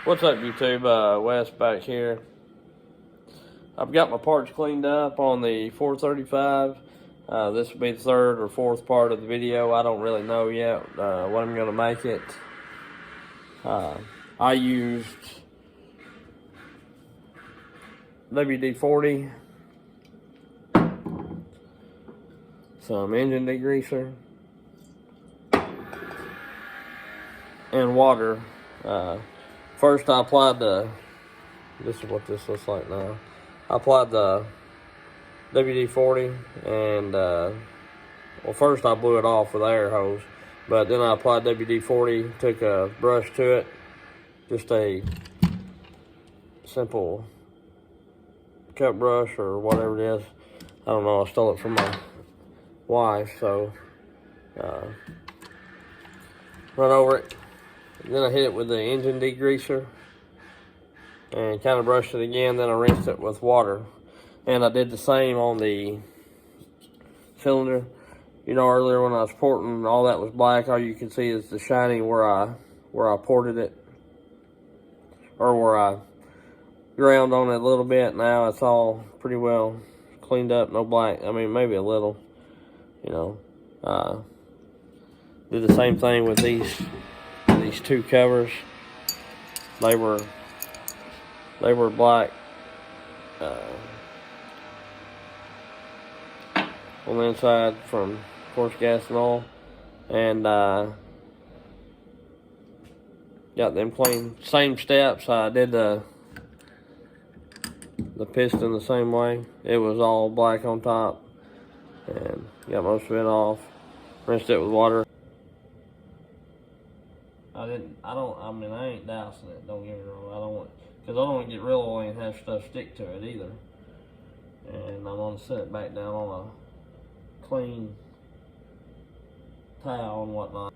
What's up, YouTube? Wes back here. I've got my parts cleaned up on the 435. This will be the third or fourth part of the video. I don't really know yet what I'm going to make it. I used WD-40, some engine degreaser, and water. First I applied this is what this looks like now. I applied the WD-40 and, well, first I blew it off with an air hose, but then I applied WD-40, took a brush to it, just a simple cut brush or whatever it is. I don't know, I stole it from my wife, so run over it. Then I hit it with the engine degreaser and kind of brushed it again. Then I rinsed it with water, and I did the same on the cylinder. You know, earlier when I was porting, all that was black. All you can see is the shining where I ported it, or where I ground on it a little bit. Now it's all pretty well cleaned up, no black. I mean, maybe a little, you know. Did the same thing with these two covers. They were black on the inside from, of course, gas and oil, and got them clean. Same steps. I did the piston the same way. It was all black on top, and got most of it off. Rinsed it with water. I ain't dousing it, don't get me wrong. Because I don't want to get real oily and have stuff stick to it either. And I'm going to set it back down on a clean towel and whatnot.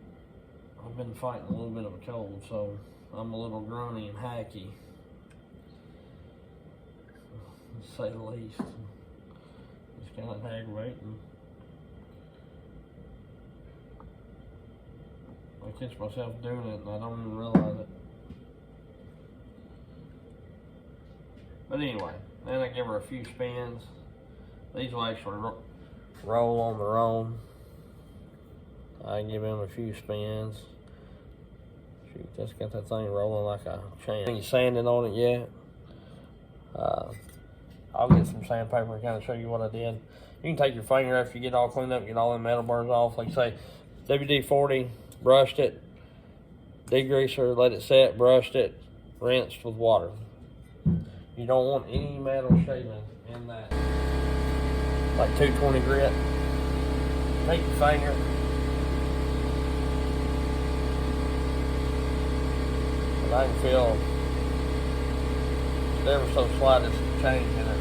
I've been fighting a little bit of a cold, so I'm a little grunty and hacky, to say the least. It's kind of aggravating. I catch myself doing it and I don't even realize it. But anyway, then I give her a few spins. These will actually roll on their own. I give them a few spins. Shoot, just got that thing rolling like a chain. Ain't sanding on it yet. I'll get some sandpaper and kind of show you what I did. You can take your finger after you get all cleaned up, get all them metal burns off. Like I say, WD-40, brushed it, degreaser, let it set, brushed it, rinsed with water. You don't want any metal shaving in that. Like 220 grit. Take your finger. And I can feel just ever so slightest change in it.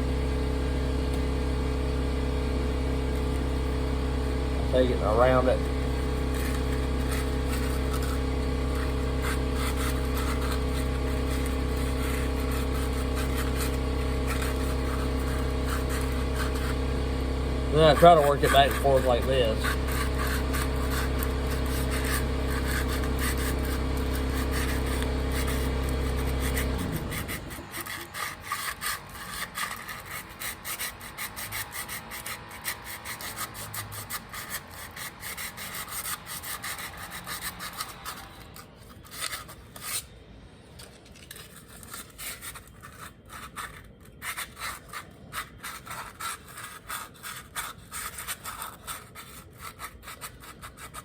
I take it around it. Then I try to work it back and forth like this.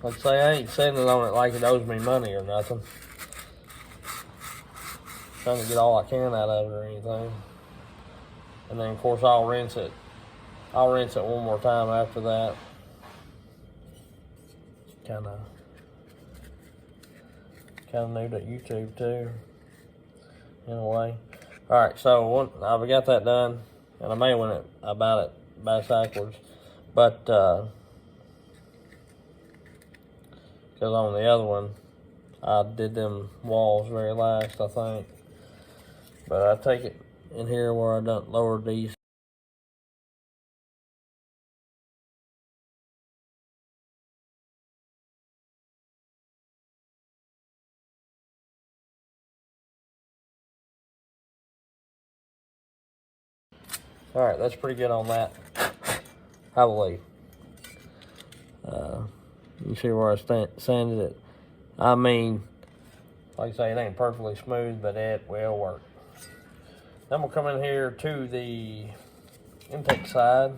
Let's say I ain't sitting on it like it owes me money or nothing. Trying to get all I can out of it or anything. And then of course I'll rinse it. I'll rinse it one more time after that. Kinda new to YouTube too, in a way. Alright, so I've got that done, and I may have went about it backwards, but because on the other one, I did them walls very last, I think. But I take it in here where I done lowered these All right, that's pretty good on that, I believe. You see where I sanded it? I mean, like I say, it ain't perfectly smooth, but it will work. Then we'll come in here to the intake side.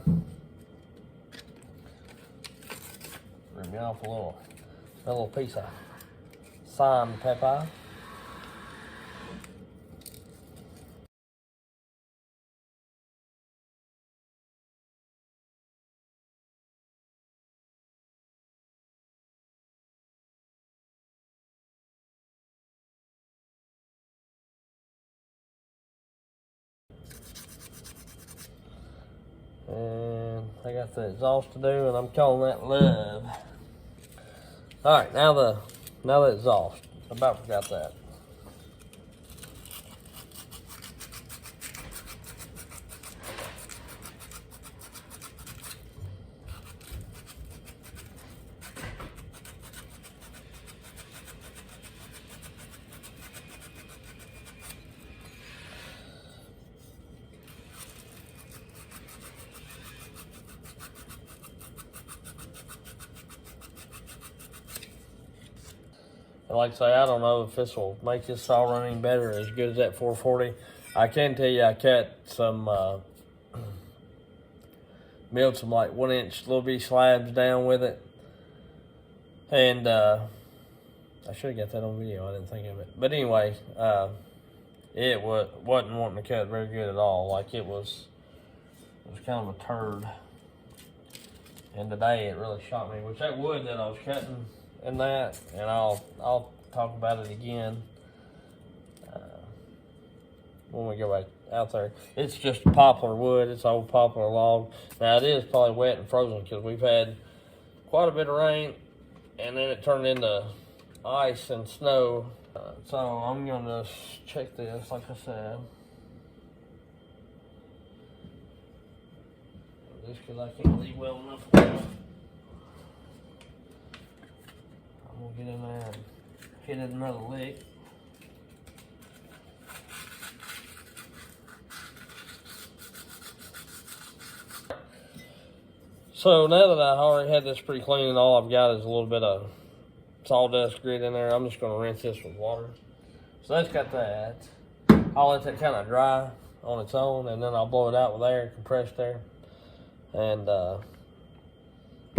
Rip me off a little piece of sandpaper. And I got the exhaust to do, and I'm calling that love. All right, now the exhaust. I about forgot that. And like I say, I don't know if this will make this saw run any better, as good as that 440. I can tell you I cut some, milled some like 1-inch little bitty slabs down with it. And I should have got that on video, I didn't think of it. But anyway, it wasn't wanting to cut very good at all. Like it was kind of a turd. And today it really shocked me, which that wood that I was cutting in that, and I'll talk about it again when we go back out there. It's just poplar wood. It's old poplar log. Now it is probably wet and frozen because we've had quite a bit of rain, and then it turned into ice and snow. So I'm gonna check this, like I said, just because I can't leave well enough alone. I'm gonna get in there and hit it another lick. So now that I already had this pretty clean, and all I've got is a little bit of sawdust grit in there, I'm just gonna rinse this with water. So that's got that. I'll let that kind of dry on its own, and then I'll blow it out with air, compressed air. And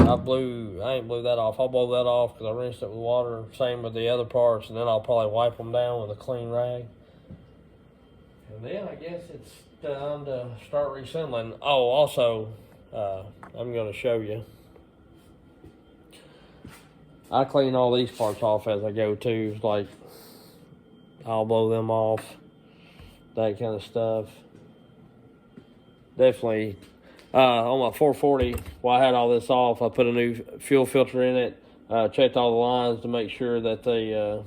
I ain't blew that off. I'll blow that off because I rinsed it with water. Same with the other parts, and then I'll probably wipe them down with a clean rag. And then I guess it's time to start reassembling. Oh, also, I'm going to show you. I clean all these parts off as I go too. Like, I'll blow them off, that kind of stuff. Definitely. On my 440, while I had all this off, I put a new fuel filter in it, checked all the lines to make sure that they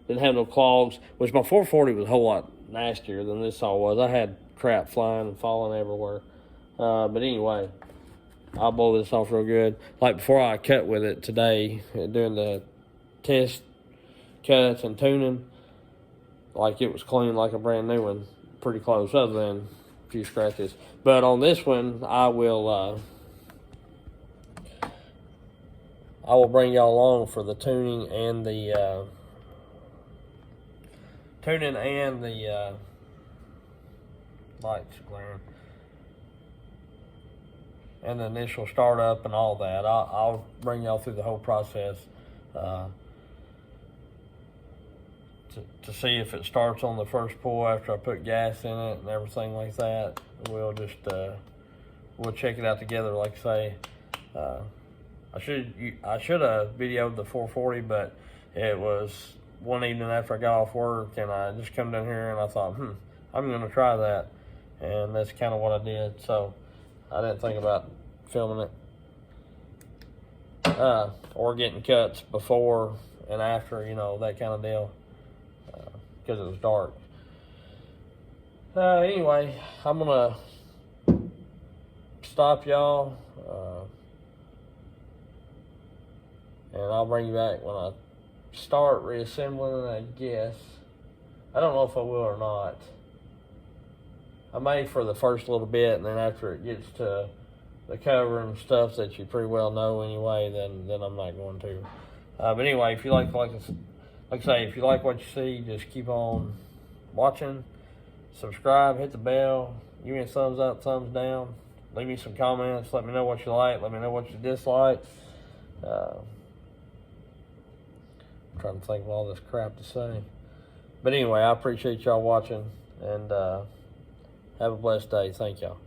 didn't have no clogs, which my 440 was a whole lot nastier than this saw was. I had crap flying and falling everywhere. But anyway, I'll blow this off real good. Like before I cut with it today, doing the test cuts and tuning, like it was clean like a brand new one, pretty close, other than a few scratches. But on this one, I will bring y'all along for the tuning and the lights glaring, and the initial startup and all that. I'll bring y'all through the whole process to see if it starts on the first pull after I put gas in it and everything like that. We'll just we'll check it out together. Like I say, I should have videoed the 440, but it was one evening after I got off work, and I just come down here and I thought, I'm gonna try that, and that's kind of what I did. So I didn't think about filming it or getting cuts before and after, that kind of deal, because it was dark. Anyway, I'm gonna stop y'all, and I'll bring you back when I start reassembling, I guess. I don't know if I will or not. I may for the first little bit, and then after it gets to the cover and stuff that you pretty well know anyway, then I'm not going to. But anyway, if you like I say, if you like what you see, just keep on watching. Subscribe, hit the bell, give me a thumbs up, thumbs down. Leave me some comments. Let me know what you like. Let me know what you dislike. I'm trying to think of all this crap to say. But anyway, I appreciate y'all watching, and have a blessed day. Thank y'all.